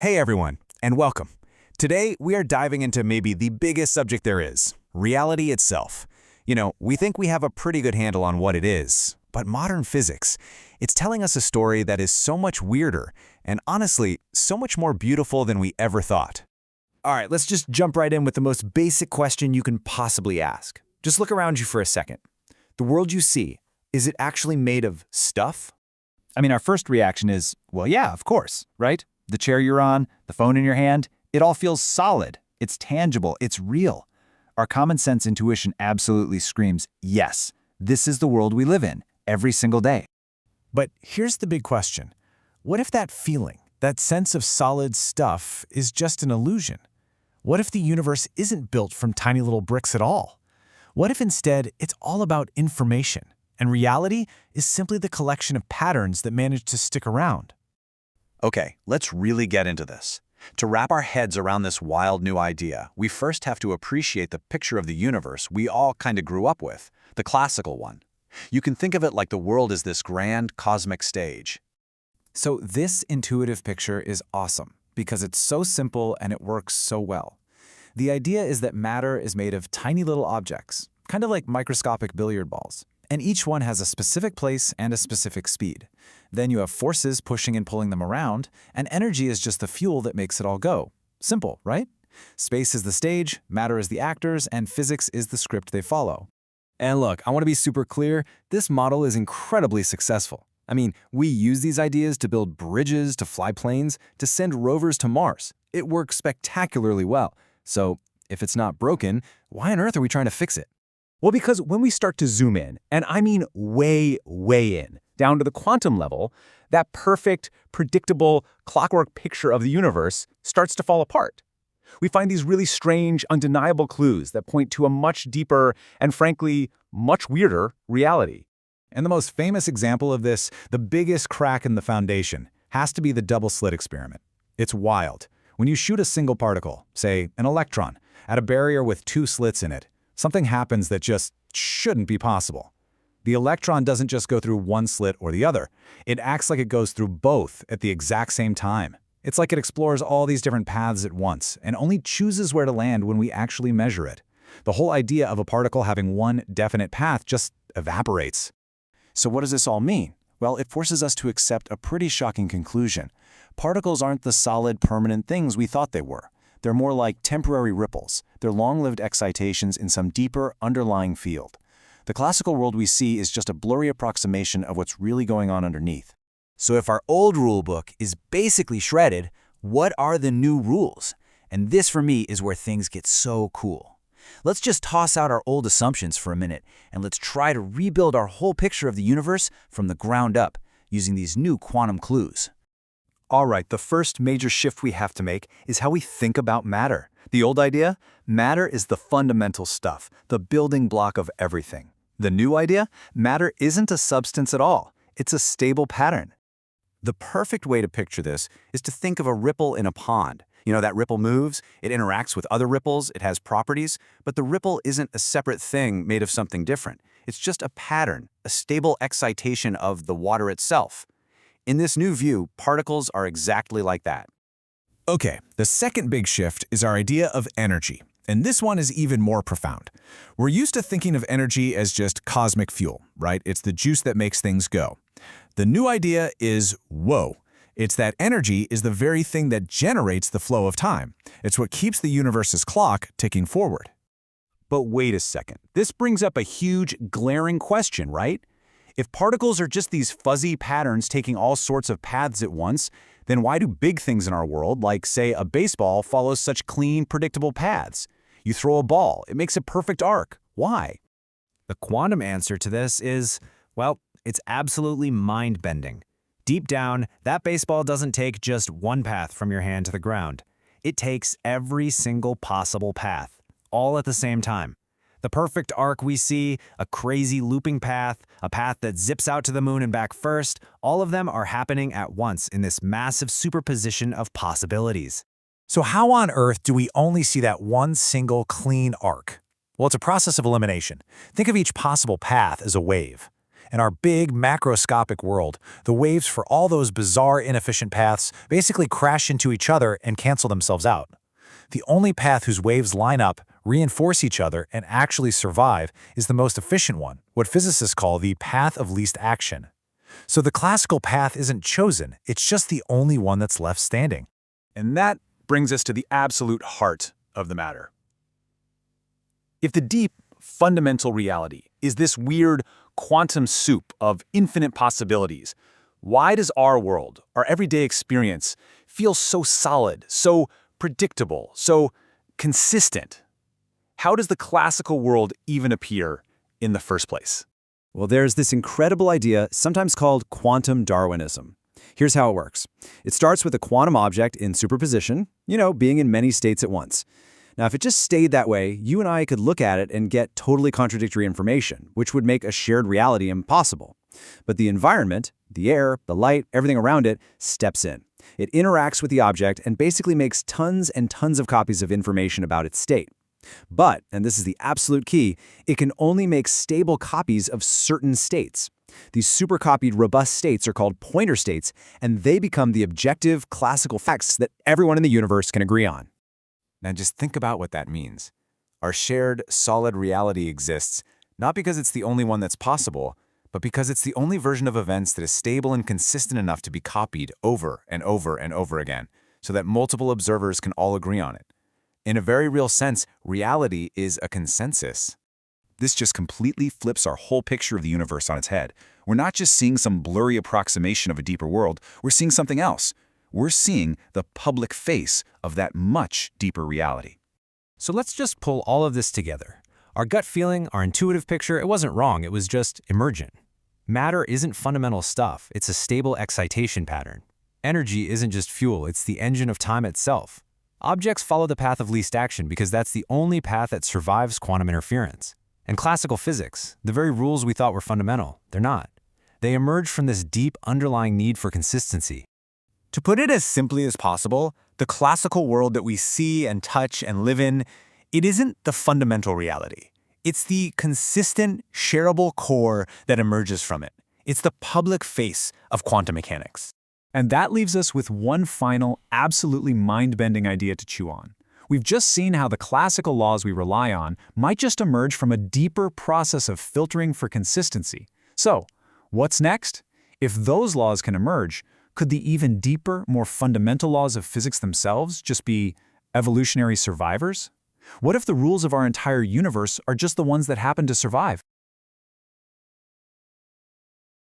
Hey everyone, and welcome. Today, we are diving into maybe the biggest subject there is, reality itself. We think we have a pretty good handle on what it is, but modern physics, it's telling us a story that is so much weirder, and honestly, so much more beautiful than we ever thought. All right, let's just jump right in with the most basic question you can possibly ask. Just look around you for a second. The world you see, is it actually made of stuff? Our first reaction is, well, yeah, of course, right? The chair you're on, the phone in your hand, it all feels solid. It's tangible. It's real. Our common sense intuition absolutely screams, yes, this is the world we live in every single day. But here's the big question. What if that feeling, that sense of solid stuff, is just an illusion? What if the universe isn't built from tiny little bricks at all? What if instead it's all about information, and reality is simply the collection of patterns that manage to stick around? Okay, let's really get into this. To wrap our heads around this wild new idea, we first have to appreciate the picture of the universe we all kind of grew up with, the classical one. You can think of it like the world is this grand cosmic stage. So this intuitive picture is awesome because it's so simple and it works so well. The idea is that matter is made of tiny little objects, kind of like microscopic billiard balls, and each one has a specific place and a specific speed. Then you have forces pushing and pulling them around, and energy is just the fuel that makes it all go. Simple, right? Space is the stage, matter is the actors, and physics is the script they follow. And look, I want to be super clear, this model is incredibly successful. We use these ideas to build bridges, to fly planes, to send rovers to Mars. It works spectacularly well. So if it's not broken, why on earth are we trying to fix it? Well, because when we start to zoom in, and I mean way, way in, down to the quantum level, that perfect, predictable, clockwork picture of the universe starts to fall apart. We find these really strange, undeniable clues that point to a much deeper and, frankly, much weirder reality. And the most famous example of this, the biggest crack in the foundation, has to be the double-slit experiment. It's wild. When you shoot a single particle, say an electron, at a barrier with two slits in it, something happens that just shouldn't be possible. The electron doesn't just go through one slit or the other. It acts like it goes through both at the exact same time. It's like it explores all these different paths at once and only chooses where to land when we actually measure it. The whole idea of a particle having one definite path just evaporates. So what does this all mean? Well, it forces us to accept a pretty shocking conclusion. Particles aren't the solid, permanent things we thought they were. They're more like temporary ripples. They're long-lived excitations in some deeper, underlying field. The classical world we see is just a blurry approximation of what's really going on underneath. So if our old rule book is basically shredded, what are the new rules? And this, for me, is where things get so cool. Let's just toss out our old assumptions for a minute, and let's try to rebuild our whole picture of the universe from the ground up, using these new quantum clues. All right, the first major shift we have to make is how we think about matter. The old idea? Matter is the fundamental stuff, the building block of everything. The new idea? Matter isn't a substance at all. It's a stable pattern. The perfect way to picture this is to think of a ripple in a pond. That ripple moves, it interacts with other ripples, it has properties, but the ripple isn't a separate thing made of something different. It's just a pattern, a stable excitation of the water itself. In this new view, particles are exactly like that. Okay, the second big shift is our idea of energy. And this one is even more profound. We're used to thinking of energy as just cosmic fuel, right? It's the juice that makes things go. The new idea is, whoa, it's that energy is the very thing that generates the flow of time. It's what keeps the universe's clock ticking forward. But wait a second. This brings up a huge, glaring question, right? If particles are just these fuzzy patterns taking all sorts of paths at once, then why do big things in our world, like, say, a baseball, follow such clean, predictable paths? You throw a ball, it makes a perfect arc. Why? The quantum answer to this is, well, it's absolutely mind-bending. Deep down, that baseball doesn't take just one path from your hand to the ground. It takes every single possible path, all at the same time. The perfect arc we see, a crazy looping path, a path that zips out to the moon and back first, all of them are happening at once in this massive superposition of possibilities. So how on earth do we only see that one single clean arc? Well, it's a process of elimination. Think of each possible path as a wave. In our big macroscopic world, the waves for all those bizarre inefficient paths basically crash into each other and cancel themselves out. The only path whose waves line up, reinforce each other, and actually survive is the most efficient one, what physicists call the path of least action. So the classical path isn't chosen, it's just the only one that's left standing. And that brings us to the absolute heart of the matter. If the deep, fundamental reality is this weird quantum soup of infinite possibilities, why does our world, our everyday experience, feel so solid, so predictable, so consistent? How does the classical world even appear in the first place? Well, there's this incredible idea, sometimes called quantum Darwinism. Here's how it works. It starts with a quantum object in superposition, being in many states at once. Now, if it just stayed that way, you and I could look at it and get totally contradictory information, which would make a shared reality impossible. But the environment, the air, the light, everything around it, steps in. It interacts with the object and basically makes tons and tons of copies of information about its state. But, and this is the absolute key, it can only make stable copies of certain states. These supercopied robust states are called pointer states, and they become the objective classical facts that everyone in the universe can agree on. Now just think about what that means. Our shared, solid reality exists not because it's the only one that's possible, but because it's the only version of events that is stable and consistent enough to be copied over and over and over again, so that multiple observers can all agree on it. In a very real sense, reality is a consensus. This just completely flips our whole picture of the universe on its head. We're not just seeing some blurry approximation of a deeper world, we're seeing something else. We're seeing the public face of that much deeper reality. So let's just pull all of this together. Our gut feeling, our intuitive picture, it wasn't wrong, it was just emergent. Matter isn't fundamental stuff, it's a stable excitation pattern. Energy isn't just fuel, it's the engine of time itself. Objects follow the path of least action because that's the only path that survives quantum interference. And classical physics, the very rules we thought were fundamental, they're not. They emerge from this deep underlying need for consistency. To put it as simply as possible, the classical world that we see and touch and live in, it isn't the fundamental reality. It's the consistent, shareable core that emerges from it. It's the public face of quantum mechanics. And that leaves us with one final, absolutely mind-bending idea to chew on. We've just seen how the classical laws we rely on might just emerge from a deeper process of filtering for consistency. So, what's next? If those laws can emerge, could the even deeper, more fundamental laws of physics themselves just be evolutionary survivors? What if the rules of our entire universe are just the ones that happen to survive?